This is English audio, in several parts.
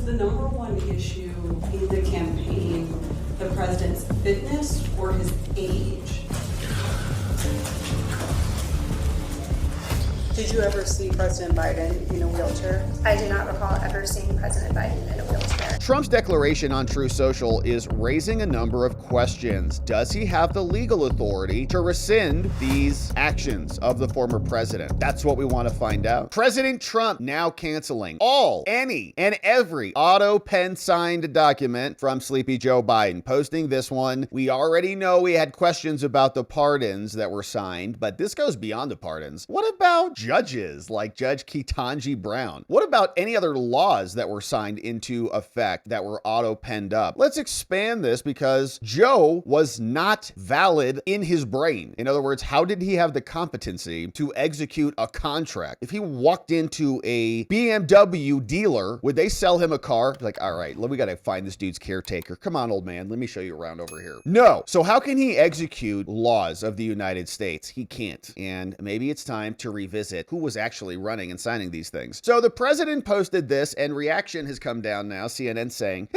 the number one issue in the campaign the president's fitness or his age? Did you ever see President Biden in a wheelchair? I do not recall ever seeing President Biden in a wheelchair. Trump's declaration on Truth Social is raising a number of questions. Does he have the legal authority to rescind these actions of the former president? That's what we want to find out. President Trump now canceling all, any, and every Autopen signed document from Sleepy Joe Biden. Posting this one, we already know we had questions about the pardons that were signed, but this goes beyond the pardons. What about judges like Judge Ketanji Brown? What about any other laws that were signed into effect that were auto-penned up? Let's expand this because Joe was not valid in his brain. In other words, how did he have the competency to execute a contract? If he walked into a BMW dealer, would they sell him a car? Like, all right, we got to find this dude's caretaker. Come on, old man, let me show you around over here. No. So how can he execute laws of the United States? He can't. And maybe it's time to revisit who was actually running and signing these things. So the president posted this and reaction has come down now. CNN saying,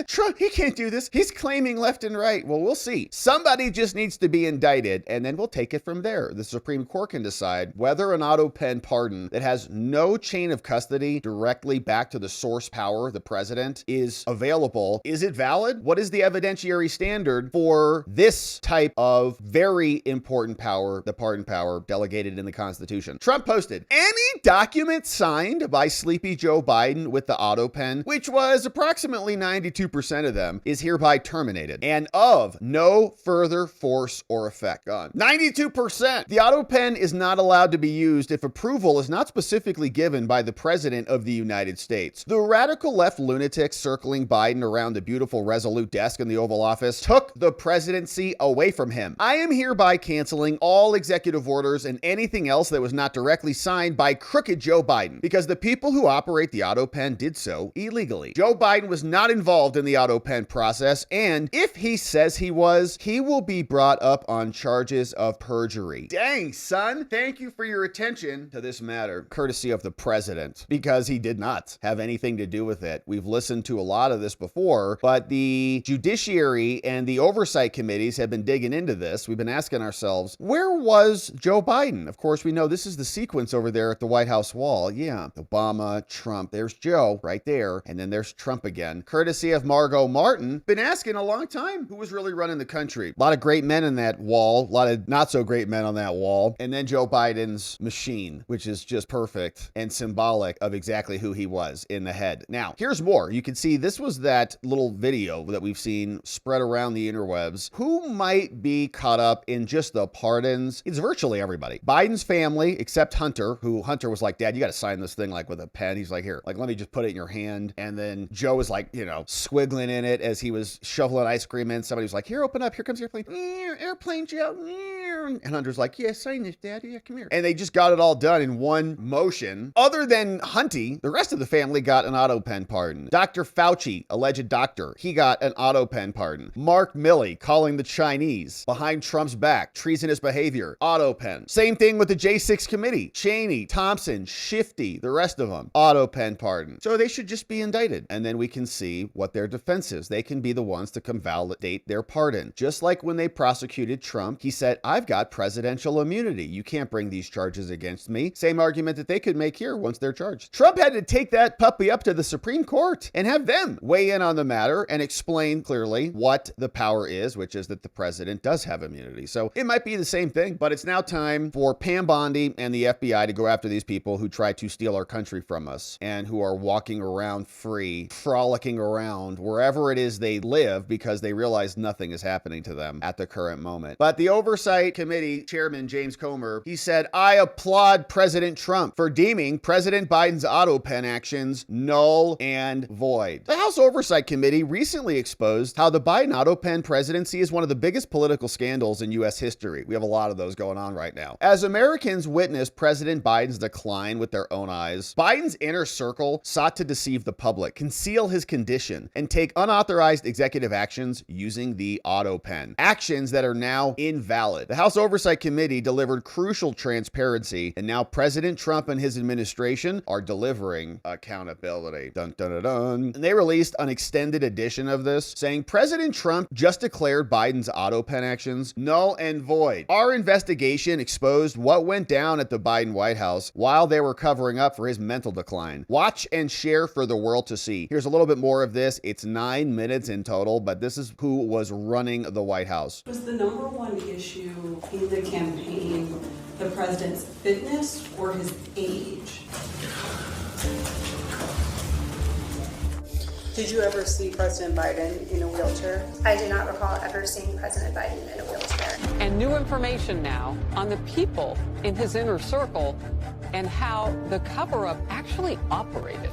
Trump, he can't do this. He's claiming left and right. Well, we'll see. Somebody just needs to be indicted and then we'll take it from there. The Supreme Court can decide whether an auto-pen pardon that has no chain of custody directly back to the source power, the president, is available. Is it valid? What is the evidentiary standard for this type of very important power, the pardon power delegated in the Constitution? Trump posted, any document signed by Sleepy Joe Biden with the Autopen, which was approximately 92% of them, is hereby terminated and of no further force or effect. Gone. 92%. The Autopen is not allowed to be used if approval is not specifically given by the President of the United States. The radical left lunatics circling Biden around the beautiful Resolute desk in the Oval Office took the presidency away from him. I am hereby canceling all executive orders and anything else that was not directly signed by crooked Joe Biden because the people who operate the Autopen did so illegally. Joe Biden was not involved in the Autopen process, and if he says he was, he will be brought up on charges of perjury. Dang, son, thank you for your attention to this matter, courtesy of the president, because he did not have anything to do with it. We've listened to a lot of this before, but the judiciary and the oversight committees have been digging into this. We've been asking ourselves, where was Joe Biden? Of course, we know this is the sequence over there at the White House wall. Yeah, Obama, Trump, there's Joe right there, and then there's Trump again. Courtesy of Margot Martin, been asking a long time who was really running the country. A lot of great men in that wall, a lot of not so great men on that wall, and then Joe Biden's machine, which is just perfect and symbolic of exactly who he was in the head. Now, here's more. You can see this was that little video that we've seen spread around the interwebs. Who might be caught up in just the pardons? It's virtually everybody. Biden's family, except Hunter, who Hunter was like, Dad, you got to sign this thing like with a pen. He's like, here, like, let me just put it in your hand. And then Joe was like, squiggling in it as he was shoveling ice cream in. Somebody was like, here, open up. Here comes the airplane. Airplane, Joe. And Hunter's like, yeah, sign this, Dad. Yeah, come here. And they just got it all done in one motion. Other than Hunty, the rest of the family got an Autopen pardon. Dr. Fauci, alleged doctor, he got an Autopen pardon. Mark Milley calling the Chinese behind Trump's back, treasonous behavior, Autopen. Same thing with the J6 committee. Cheney, Thompson, Shifty, the rest of them, Autopen pardon. So they should just be indicted. And then we can see what their defense is. They can be the ones to come validate their pardon. Just like when they prosecuted Trump, he said, I've got presidential immunity. You can't bring these charges against me. Same argument that they could make here once they're charged. Trump had to take that puppy up to the Supreme Court and have them weigh in on the matter and explain clearly what the power is, which is that the president does have immunity. So it might be the same thing, but it's now time for Pam Bondi and the FBI to go after these people who try to steal our country from us and who are walking around free, frolicking around wherever it is they live because they realize nothing is happening to them at the current moment. But the Oversight Committee Chairman James Comer, he said, I applaud President Trump for deeming President Biden's Autopen actions null and void. The House Oversight Committee recently exposed how the Biden Autopen presidency is one of the biggest political scandals in U.S. history. We have a lot of those going on right now. As Americans witness President Biden's decline with their own eyes, Biden's inner circle sought to deceive the public, conceal his condition and take unauthorized executive actions using the Autopen. Actions that are now invalid. The House Oversight Committee delivered crucial transparency, and now President Trump and his administration are delivering accountability. Dun, dun, dun, dun. And they released an extended edition of this saying President Trump just declared Biden's Autopen actions null and void. Our investigation exposed what went down at the Biden White House while they were covering up for his mental decline. Watch and share for the world to see. Here's a little bit more of this. It's 9 minutes in total, but this is who was running the White House. Was the number one issue in the campaign the president's fitness or his age? Did you ever see President Biden in a wheelchair? I do not recall ever seeing President Biden in a wheelchair. And new information now on the people in his inner circle and how the cover-up actually operated.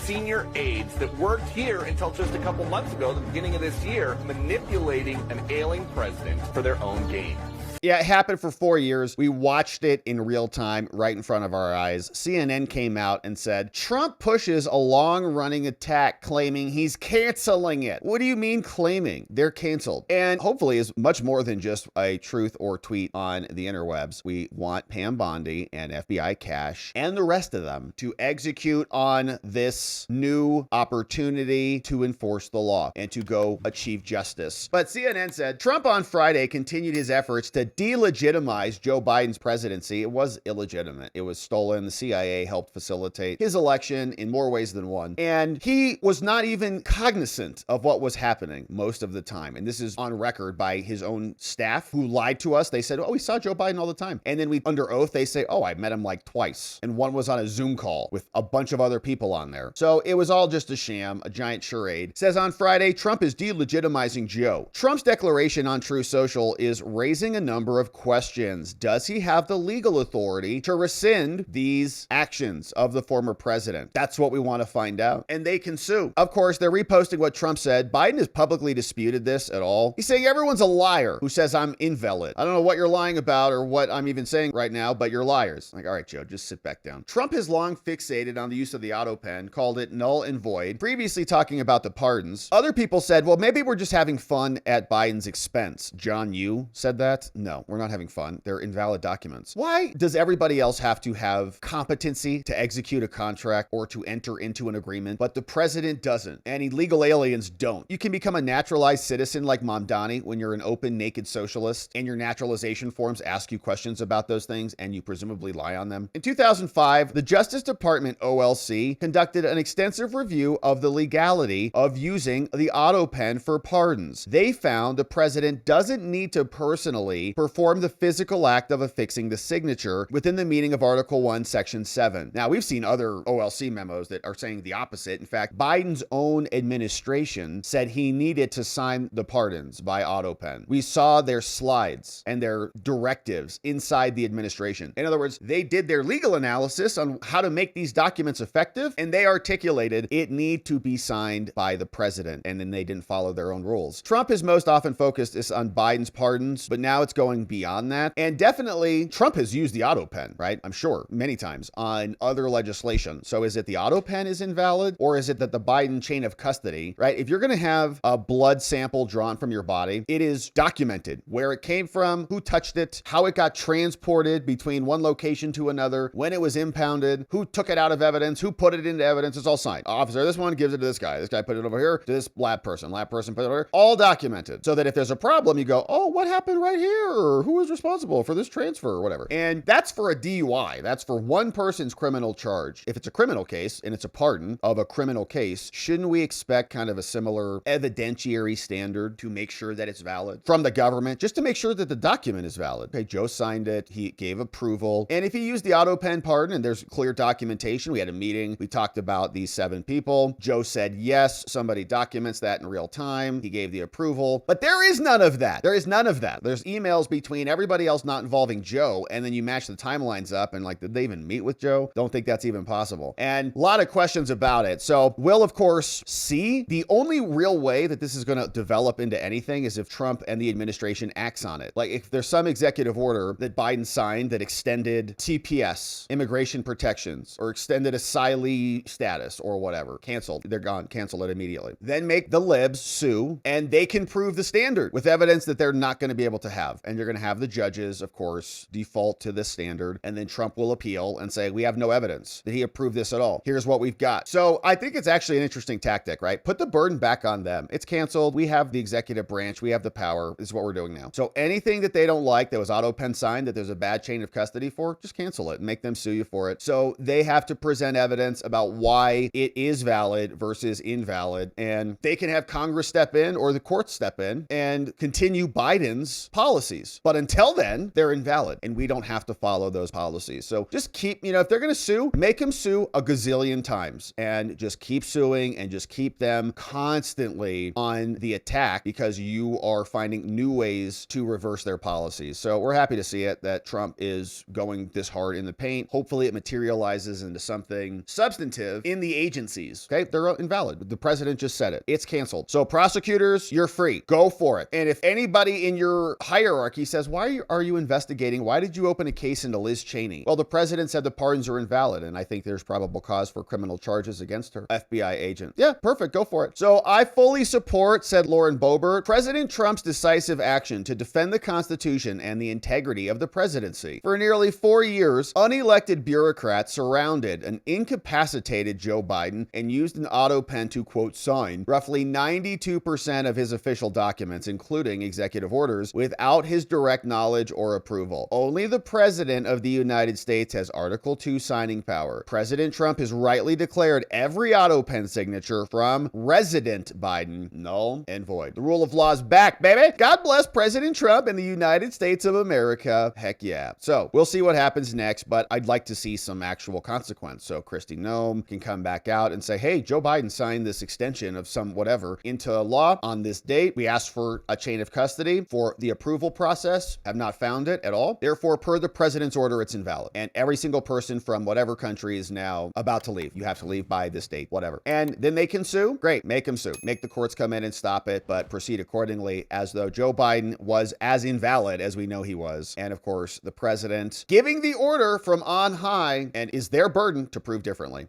Senior aides that worked here until just a couple months ago, the beginning of this year, manipulating an ailing president for their own gain. Yeah, it happened for 4 years. We watched it in real time right in front of our eyes. CNN came out and said, Trump pushes a long-running attack claiming he's canceling it. What do you mean claiming? They're canceled. And hopefully is much more than just a truth or tweet on the interwebs. We want Pam Bondi and FBI Cash and the rest of them to execute on this new opportunity to enforce the law and to go achieve justice. But CNN said Trump on Friday continued his efforts to delegitimize Joe Biden's presidency. It was illegitimate. It was stolen. The CIA helped facilitate his election in more ways than one. And he was not even cognizant of what was happening most of the time. And this is on record by his own staff who lied to us. They said, oh, we saw Joe Biden all the time. And then under oath, they say, oh, I met him like twice. And one was on a Zoom call with a bunch of other people on there. So it was all just a sham, a giant charade. Says on Friday, Trump is delegitimizing Joe. Trump's declaration on Truth Social is raising a number of questions. Does he have the legal authority to rescind these actions of the former president? That's what we want to find out. And they can sue. Of course, they're reposting what Trump said. Biden has publicly disputed this at all. He's saying everyone's a liar who says I'm invalid. I don't know what you're lying about or what I'm even saying right now, but you're liars. Like, all right, Joe, just sit back down. Trump has long fixated on the use of the Autopen, called it null and void, previously talking about the pardons. Other people said, well, maybe we're just having fun at Biden's expense. John Yoo said that. No, we're not having fun. They're invalid documents. Why does everybody else have to have competency to execute a contract or to enter into an agreement, but the president doesn't, and illegal aliens don't? You can become a naturalized citizen like Mamdani when you're an open, naked socialist, and your naturalization forms ask you questions about those things, and you presumably lie on them. In 2005, the Justice Department OLC conducted an extensive review of the legality of using the Autopen for pardons. They found the president doesn't need to personally perform the physical act of affixing the signature within the meaning of Article 1, Section 7. Now, we've seen other OLC memos that are saying the opposite. In fact, Biden's own administration said he needed to sign the pardons by Autopen. We saw their slides and their directives inside the administration. In other words, they did their legal analysis on how to make these documents effective, and they articulated it need to be signed by the president, and then they didn't follow their own rules. Trump is most often focused on Biden's pardons, but now it's going beyond that. And definitely Trump has used the Autopen, right? I'm sure many times on other legislation. So is it the Autopen is invalid, or is it that the Biden chain of custody, right? If you're going to have a blood sample drawn from your body, it is documented where it came from, who touched it, how it got transported between one location to another, when it was impounded, who took it out of evidence, who put it into evidence. It's all signed. Officer, this one gives it to this guy put it over here to this lab person put it over here. All documented. So that if there's a problem, you go, oh, what happened right here? Or who was responsible for this transfer or whatever. And that's for a DUI. That's for one person's criminal charge. If it's a criminal case and it's a pardon of a criminal case, shouldn't we expect kind of a similar evidentiary standard to make sure that it's valid from the government, just to make sure that the document is valid? Okay, Joe signed it. He gave approval. And if he used the Autopen pardon and there's clear documentation, we had a meeting, we talked about these 7 people. Joe said yes, somebody documents that in real time. He gave the approval, but there is none of that. There is none of that. There's emails emails between everybody else not involving Joe, and then you match the timelines up and like, did they even meet with Joe? Don't think that's even possible. And a lot of questions about it. So we'll, of course, see. The only real way that this is going to develop into anything is if Trump and the administration acts on it. Like if there's some executive order that Biden signed that extended TPS, immigration protections, or extended asylee status or whatever, canceled. They're gone. Cancel it immediately. Then make the libs sue, and they can prove the standard with evidence that they're not going to be able to have. And you're going to have the judges, of course, default to this standard, and then Trump will appeal and say, we have no evidence that he approved this at all. Here's what we've got. So I think it's actually an interesting tactic, right? Put the burden back on them. It's canceled. We have the executive branch. We have the power. This is what we're doing now. So anything that they don't like that was Autopen signed that there's a bad chain of custody for, just cancel it and make them sue you for it. So they have to present evidence about why it is valid versus invalid. And they can have Congress step in or the courts step in and continue Biden's policies. But until then, they're invalid and we don't have to follow those policies. So just keep, if they're going to sue, make them sue a gazillion times and just keep suing and just keep them constantly on the attack because you are finding new ways to reverse their policies. So we're happy to see it that Trump is going this hard in the paint. Hopefully it materializes into something substantive in the agencies. Okay, they're invalid. The president just said it. It's canceled. So prosecutors, you're free. Go for it. And if anybody in your hierarchy says, why are you investigating? Why did you open a case into Liz Cheney? Well, the president said the pardons are invalid, and I think there's probable cause for criminal charges against her FBI agent. Yeah, perfect. Go for it. So I fully support, said Lauren Boebert, President Trump's decisive action to defend the Constitution and the integrity of the presidency. For nearly 4 years, unelected bureaucrats surrounded an incapacitated Joe Biden and used an Autopen to, quote, sign roughly 92% of his official documents, including executive orders, without his direct knowledge or approval. Only the President of the United States has Article 2 signing power. President Trump has rightly declared every Autopen signature from resident Biden null and void. The rule of law is back, baby. God bless President Trump and the United States of America. Heck yeah. So we'll see what happens next, but I'd like to see some actual consequence. So Kristi Noem can come back out and say, hey, Joe Biden signed this extension of some whatever into law on this date. We asked for a chain of custody for the approval process, have not found it at all. Therefore, per the president's order, it's invalid. And every single person from whatever country is now about to leave. You have to leave by this date, whatever. And then they can sue. Great. Make them sue. Make the courts come in and stop it, but proceed accordingly as though Joe Biden was as invalid as we know he was. And of course, the president giving the order from on high, and is their burden to prove differently.